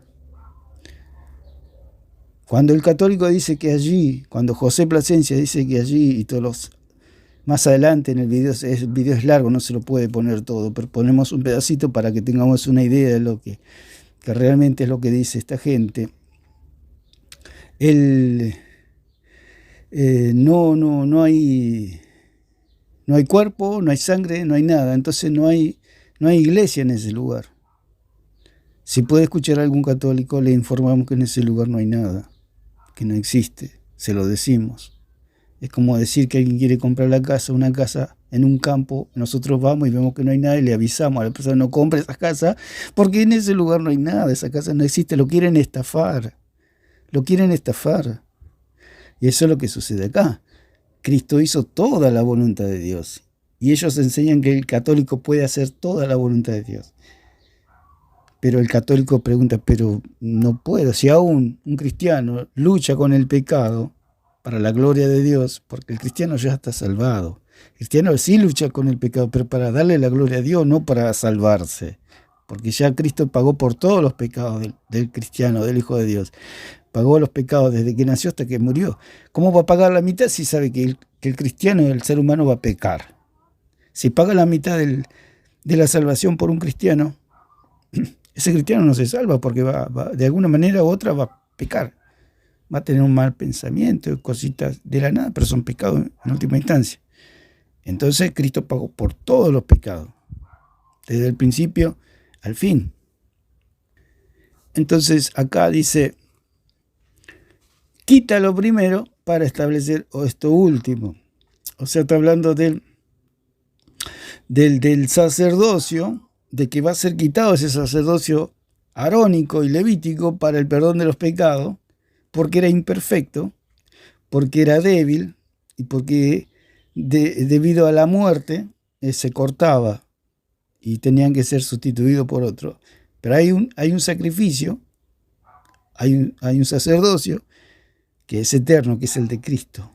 Cuando el católico dice que allí, cuando José Plasencia dice que allí, y todos los... Más adelante en el video es largo, no se lo puede poner todo, pero ponemos un pedacito para que tengamos una idea de lo que realmente es lo que dice esta gente. No hay cuerpo, no hay sangre, no hay nada, entonces no hay iglesia en ese lugar. Si puede escuchar a algún católico, le informamos que en ese lugar no hay nada, que no existe, se lo decimos. Es como decir que alguien quiere comprar una casa en un campo, nosotros vamos y vemos que no hay nada y le avisamos a la persona: no compre esa casa porque en ese lugar no hay nada, esa casa no existe, lo quieren estafar. Y eso es lo que sucede acá. Cristo hizo toda la voluntad de Dios y ellos enseñan que el católico puede hacer toda la voluntad de Dios. Pero el católico pregunta: pero no puedo, si aún un cristiano lucha con el pecado para la gloria de Dios, porque el cristiano ya está salvado. El cristiano sí lucha con el pecado, pero para darle la gloria a Dios, no para salvarse. Porque ya Cristo pagó por todos los pecados del cristiano, del Hijo de Dios. Pagó los pecados desde que nació hasta que murió. ¿Cómo va a pagar la mitad si sabe que el cristiano, el ser humano, va a pecar? Si paga la mitad de la salvación por un cristiano, ese cristiano no se salva porque va, de alguna manera u otra va a pecar. Va a tener un mal pensamiento, cositas de la nada, pero son pecados en última instancia. Entonces Cristo pagó por todos los pecados, desde el principio al fin. Entonces acá dice: quita lo primero para establecer esto último. O sea, está hablando del sacerdocio, de que va a ser quitado ese sacerdocio arónico y levítico para el perdón de los pecados, porque era imperfecto, porque era débil y porque debido a la muerte se cortaba y tenían que ser sustituidos por otro. Pero hay un sacrificio, hay un sacerdocio que es eterno, que es el de Cristo.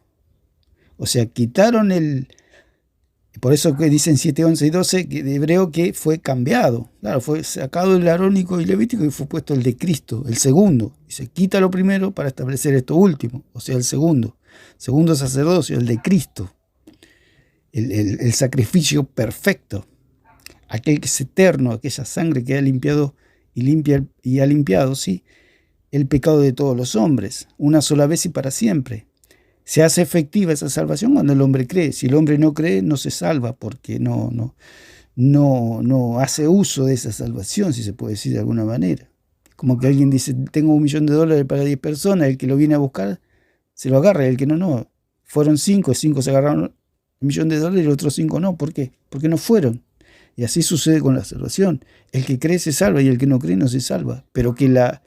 O sea, quitaron por eso que dicen 7, 11 y 12 que de hebreo que fue cambiado. Claro, fue sacado el arónico y levítico y fue puesto el de Cristo, el segundo. Dice: quita lo primero para establecer esto último. O sea, el segundo sacerdocio, el de Cristo. El sacrificio perfecto. Aquel que es eterno, aquella sangre que ha limpiado y ha limpiado, sí, el pecado de todos los hombres, una sola vez y para siempre. Se hace efectiva esa salvación cuando el hombre cree. Si el hombre no cree, no se salva porque no hace uso de esa salvación, si se puede decir de alguna manera. Como que alguien dice: tengo $1.000.000 para 10 personas, el que lo viene a buscar se lo agarra, y el que no. Fueron 5 se agarraron $1.000.000 y los otros 5 no. ¿Por qué? Porque no fueron. Y así sucede con la salvación. El que cree se salva y el que no cree no se salva. Pero que la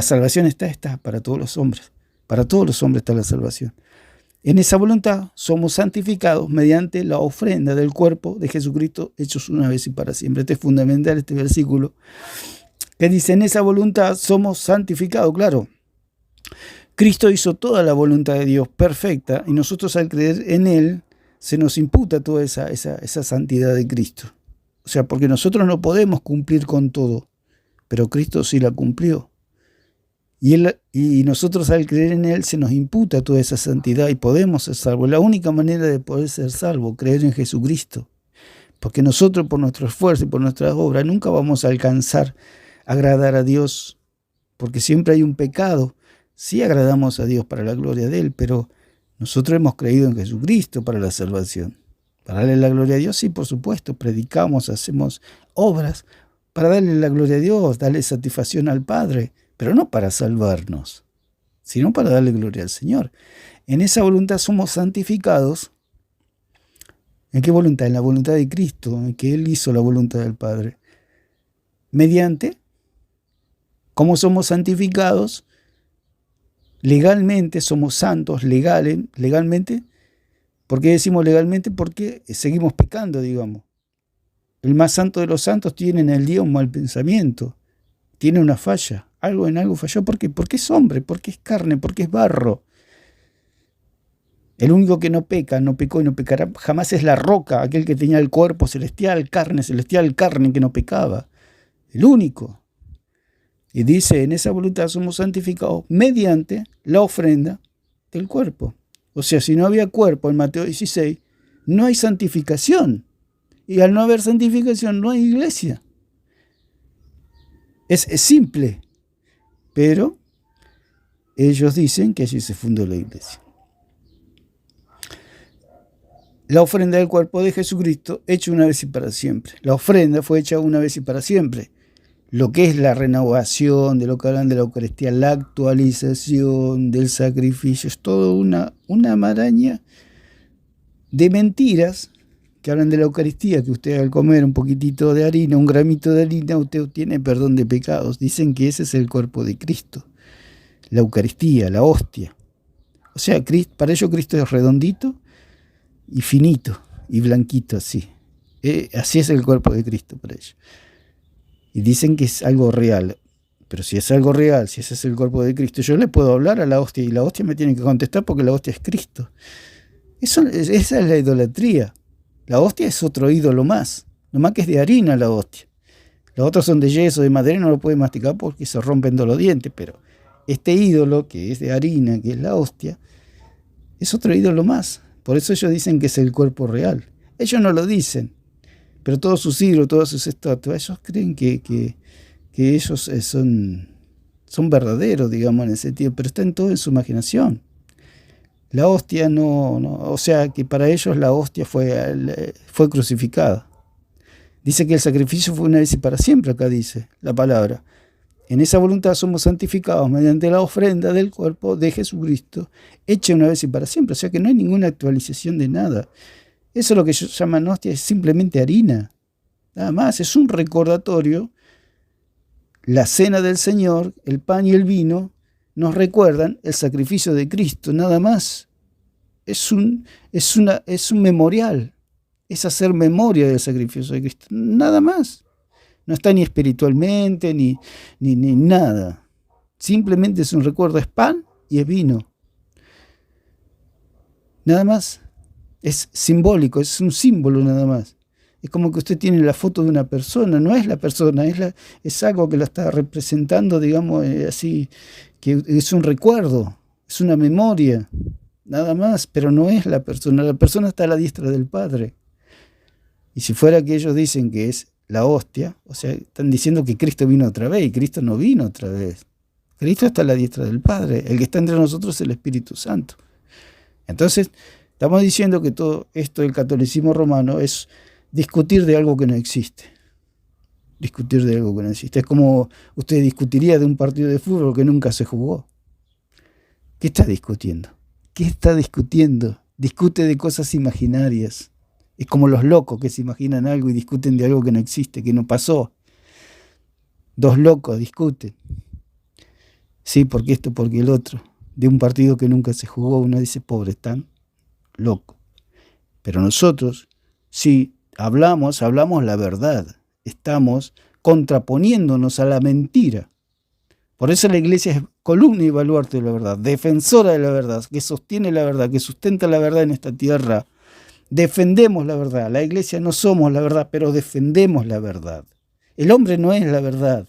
salvación está para todos los hombres. Para todos los hombres está la salvación. En esa voluntad somos santificados mediante la ofrenda del cuerpo de Jesucristo, hechos una vez y para siempre. Este es fundamental, este versículo, que dice: en esa voluntad somos santificados. Claro, Cristo hizo toda la voluntad de Dios perfecta, y nosotros al creer en Él se nos imputa toda esa santidad de Cristo. O sea, porque nosotros no podemos cumplir con todo, pero Cristo sí la cumplió. Y nosotros al creer en Él se nos imputa toda esa santidad y podemos ser salvos. La única manera de poder ser salvo, creer en Jesucristo. Porque nosotros por nuestro esfuerzo y por nuestras obras nunca vamos a alcanzar a agradar a Dios. Porque siempre hay un pecado. Sí agradamos a Dios para la gloria de Él, pero nosotros hemos creído en Jesucristo para la salvación. Para darle la gloria a Dios, sí, por supuesto, predicamos, hacemos obras para darle la gloria a Dios, darle satisfacción al Padre, pero no para salvarnos. sino para darle gloria al Señor. En esa voluntad somos santificados. ¿En qué voluntad? En la voluntad de Cristo, en que Él hizo la voluntad del Padre. Mediante, ¿cómo somos santificados? Legalmente somos santos, legalmente. ¿Por qué decimos legalmente? Porque seguimos pecando, digamos. El más santo de los santos tiene en el día un mal pensamiento, tiene una falla, en algo falló. ¿Por qué? Porque es hombre, porque es carne, porque es barro. El único que no peca, no pecó y no pecará jamás es la roca, aquel que tenía el cuerpo celestial, carne, que no pecaba. El único. Y dice, en esa voluntad somos santificados mediante la ofrenda del cuerpo. O sea, si no había cuerpo en Mateo 16, no hay santificación. Y al no haber santificación, no hay iglesia. Es simple. Pero ellos dicen que allí se fundó la iglesia. La ofrenda del cuerpo de Jesucristo, hecha una vez y para siempre. La ofrenda fue hecha una vez y para siempre. Lo que es la renovación, de lo que hablan de la Eucaristía, la actualización del sacrificio, es todo una maraña de mentiras que hablan de la Eucaristía, que usted al comer un poquitito de harina, un gramito de harina, usted obtiene perdón de pecados. Dicen que ese es el cuerpo de Cristo, la Eucaristía, la hostia. O sea, para ellos Cristo es redondito y finito y blanquito así. Así es el cuerpo de Cristo para ellos. Y dicen que es algo real. Pero si es algo real, si ese es el cuerpo de Cristo, yo le puedo hablar a la hostia y la hostia me tiene que contestar porque la hostia es Cristo. Esa es la idolatría. La hostia es otro ídolo más. Nomás que es de harina la hostia. Los otros son de yeso, de madera, y no lo puede masticar porque se rompen todos los dientes. Pero este ídolo, que es de harina, que es la hostia, es otro ídolo más. Por eso ellos dicen que es el cuerpo real. Ellos no lo dicen. Pero todos sus ídolos, todas sus estatuas, ellos creen que ellos son verdaderos, digamos, en ese sentido, pero está en todo en su imaginación. La hostia o sea, que para ellos la hostia fue crucificada. Dice que el sacrificio fue una vez y para siempre, acá dice la palabra. En esa voluntad somos santificados mediante la ofrenda del cuerpo de Jesucristo, hecha una vez y para siempre. O sea que no hay ninguna actualización de nada. Eso es lo que ellos llaman hostia, es simplemente harina. Nada más, es un recordatorio. La cena del Señor, el pan y el vino, nos recuerdan el sacrificio de Cristo, nada más. Es un memorial. Es hacer memoria del sacrificio de Cristo, nada más. No está ni espiritualmente, ni nada. Simplemente es un recuerdo, es pan y es vino. Nada más. Es simbólico, es un símbolo nada más. Es como que usted tiene la foto de una persona, no es la persona, es algo que la está representando, digamos, así, que es un recuerdo, es una memoria, nada más, pero no es la persona está a la diestra del Padre. Y si fuera que ellos dicen que es la hostia, o sea, están diciendo que Cristo vino otra vez, y Cristo no vino otra vez. Cristo está a la diestra del Padre, el que está entre nosotros es el Espíritu Santo. Entonces, estamos diciendo que todo esto del catolicismo romano es discutir de algo que no existe. Discutir de algo que no existe. Es como usted discutiría de un partido de fútbol que nunca se jugó. ¿Qué está discutiendo? ¿Qué está discutiendo? Discute de cosas imaginarias. Es como los locos que se imaginan algo y discuten de algo que no existe, que no pasó. Dos locos discuten. Sí, porque esto, porque el otro. De un partido que nunca se jugó, uno dice, pobre, están loco. Pero nosotros, si hablamos la verdad, estamos contraponiéndonos a la mentira. Por eso la iglesia es columna y baluarte de la verdad, defensora de la verdad, que sostiene la verdad, que sustenta la verdad en esta tierra. Defendemos la verdad. La iglesia no somos la verdad, pero defendemos la verdad. El hombre no es la verdad.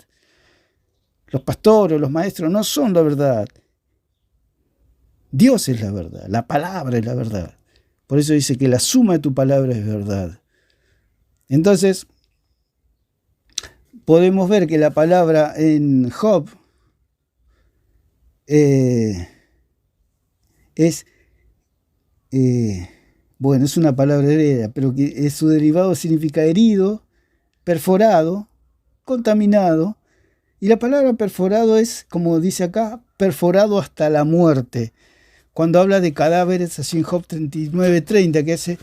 Los pastores, los maestros no son la verdad. Dios es la verdad, la palabra es la verdad. Por eso dice que la suma de tu palabra es verdad. Entonces, podemos ver que la palabra en Job es una palabra hebrea, pero que su derivado significa herido, perforado, contaminado. Y la palabra perforado es, como dice acá, perforado hasta la muerte. Cuando habla de cadáveres, así en Job 39:30, que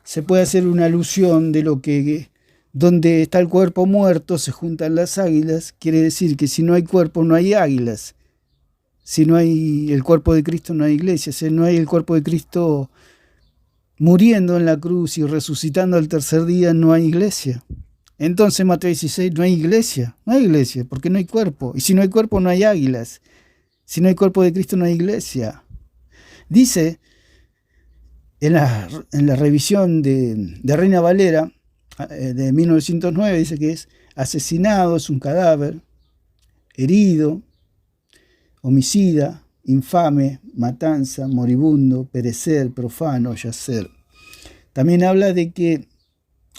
se puede hacer una alusión de lo que donde está el cuerpo muerto se juntan las águilas, quiere decir que si no hay cuerpo no hay águilas. Si no hay el cuerpo de Cristo no hay iglesia. Si no hay el cuerpo de Cristo muriendo en la cruz y resucitando al tercer día, no hay iglesia. Entonces Mateo 16, no hay iglesia, porque no hay cuerpo. Y si no hay cuerpo no hay águilas. Si no hay cuerpo de Cristo no hay iglesia. Dice en la revisión de Reina Valera de 1909, dice que es asesinado, es un cadáver, herido, homicida, infame, matanza, moribundo, perecer, profano, yacer. También habla de que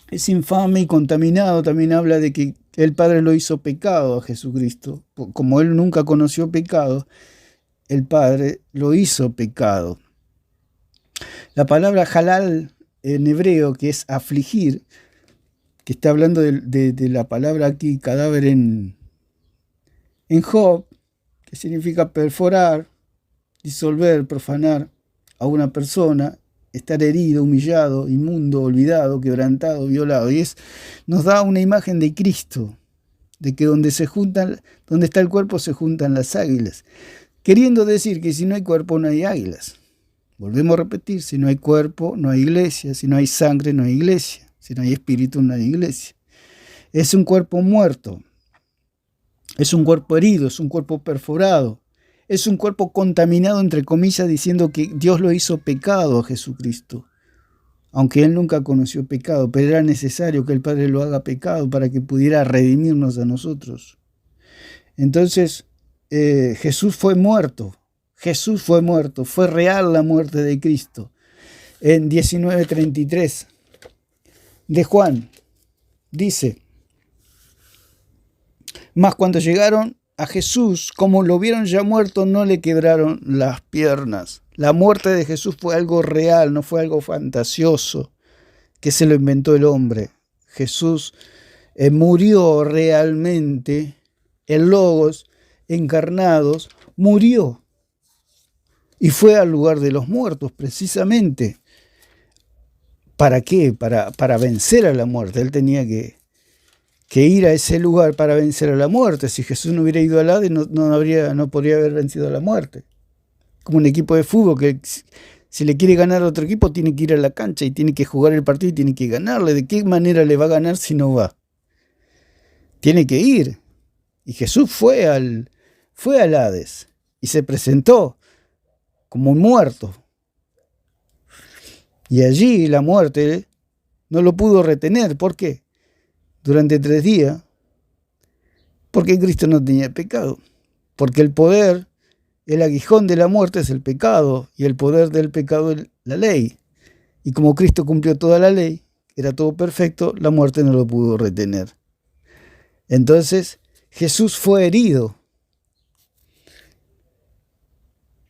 es infame y contaminado, también habla de que el Padre lo hizo pecado a Jesucristo. Como él nunca conoció pecado, el Padre lo hizo pecado. La palabra halal en hebreo, que es afligir, que está hablando de la palabra aquí, cadáver en Job, que significa perforar, disolver, profanar a una persona, estar herido, humillado, inmundo, olvidado, quebrantado, violado. Y nos da una imagen de Cristo, de que donde está el cuerpo se juntan las águilas, queriendo decir que si no hay cuerpo no hay águilas. Volvemos a repetir, si no hay cuerpo no hay iglesia, si no hay sangre no hay iglesia. Si no hay espíritu, no hay iglesia. Es un cuerpo muerto. Es un cuerpo herido, es un cuerpo perforado. Es un cuerpo contaminado, entre comillas, diciendo que Dios lo hizo pecado a Jesucristo. Aunque Él nunca conoció pecado, pero era necesario que el Padre lo haga pecado para que pudiera redimirnos a nosotros. Entonces, Jesús fue muerto. Jesús fue muerto. Fue real la muerte de Cristo. En 19:33. De Juan, dice, mas cuando llegaron a Jesús, como lo vieron ya muerto, no le quebraron las piernas. La muerte de Jesús fue algo real, no fue algo fantasioso que se lo inventó el hombre. Jesús murió realmente, el Logos encarnados murió y fue al lugar de los muertos precisamente. ¿Para qué? Para vencer a la muerte. Él tenía que ir a ese lugar para vencer a la muerte. Si Jesús no hubiera ido al Hades, no podría haber vencido a la muerte. Como un equipo de fútbol que si le quiere ganar a otro equipo, tiene que ir a la cancha y tiene que jugar el partido y tiene que ganarle. ¿De qué manera le va a ganar si no va? Tiene que ir. Y Jesús fue al Hades y se presentó como un muerto. Y allí la muerte no lo pudo retener. ¿Por qué? Durante 3 días. Porque Cristo no tenía pecado. Porque el poder, el aguijón de la muerte es el pecado. Y el poder del pecado es la ley. Y como Cristo cumplió toda la ley, era todo perfecto, la muerte no lo pudo retener. Entonces, Jesús fue herido.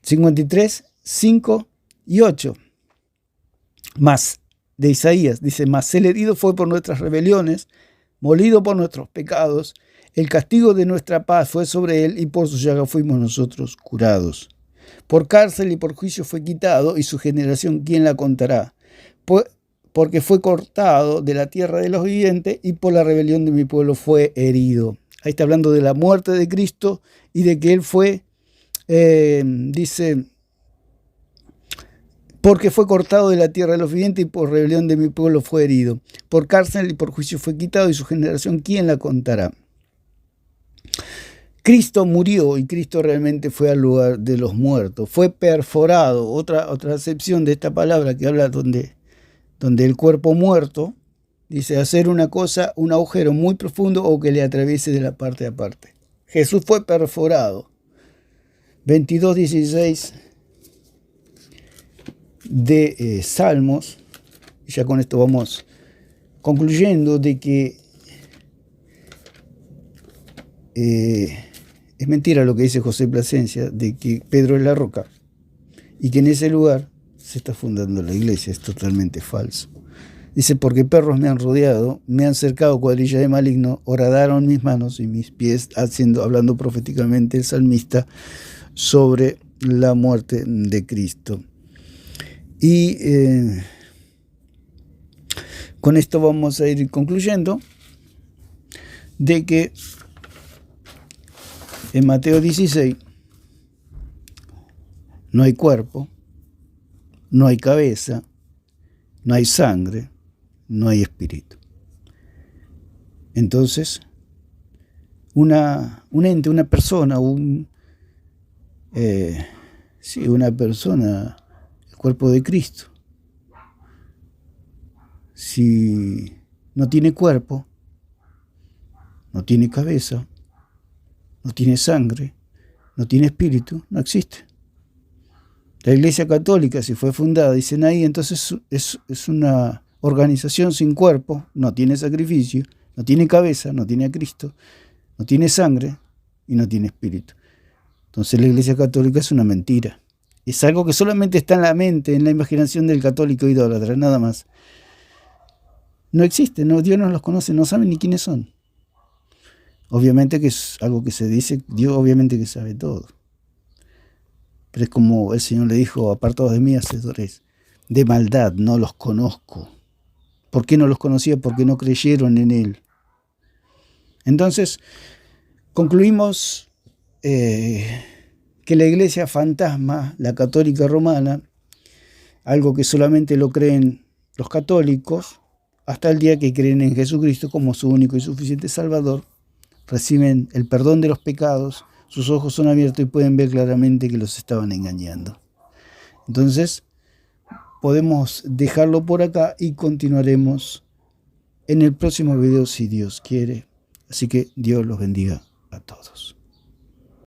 53, 5 y 8. Más de Isaías, dice, mas el herido fue por nuestras rebeliones, molido por nuestros pecados, el castigo de nuestra paz fue sobre él y por su llaga fuimos nosotros curados. Por cárcel y por juicio fue quitado y su generación, ¿quién la contará? Porque fue cortado de la tierra de los vivientes y por la rebelión de mi pueblo fue herido. Ahí está hablando de la muerte de Cristo y de que él fue, dice, porque fue cortado de la tierra de los vivientes y por rebelión de mi pueblo fue herido. Por cárcel y por juicio fue quitado y su generación, ¿quién la contará? Cristo murió y Cristo realmente fue al lugar de los muertos. Fue perforado, otra acepción de esta palabra que habla donde el cuerpo muerto, dice hacer una cosa, un agujero muy profundo o que le atraviese de la parte a parte. Jesús fue perforado. 22:16 de Salmos, y ya con esto vamos concluyendo de que es mentira lo que dice José Plasencia, de que Pedro es la roca y que en ese lugar se está fundando la iglesia. Es totalmente falso. Dice, porque perros me han rodeado, me han cercado cuadrilla de maligno, horadaron mis manos y mis pies, hablando proféticamente el salmista, sobre la muerte de Cristo. Y con esto vamos a ir concluyendo de que en Mateo 16 no hay cuerpo, no hay cabeza, no hay sangre, no hay espíritu. Entonces, un ente, una persona, una persona, el cuerpo de Cristo, si no tiene cuerpo, no tiene cabeza, no tiene sangre, no tiene espíritu, no existe. La Iglesia Católica, si fue fundada, dicen ahí, entonces es una organización sin cuerpo, no tiene sacrificio, no tiene cabeza, no tiene a Cristo, no tiene sangre y no tiene espíritu. Entonces la Iglesia Católica es una mentira. Es algo que solamente está en la mente, en la imaginación del católico idólatra, nada más. No existe, no, Dios no los conoce, no sabe ni quiénes son. Obviamente que es algo que se dice, Dios obviamente que sabe todo. Pero es como el Señor le dijo, apartados de mí, hacedores de maldad, no los conozco. ¿Por qué no los conocía? Porque no creyeron en Él. Entonces, concluimos que la iglesia fantasma, la católica romana, algo que solamente lo creen los católicos, hasta el día que creen en Jesucristo como su único y suficiente Salvador, reciben el perdón de los pecados, sus ojos son abiertos y pueden ver claramente que los estaban engañando. Entonces, podemos dejarlo por acá y continuaremos en el próximo video si Dios quiere. Así que Dios los bendiga a todos.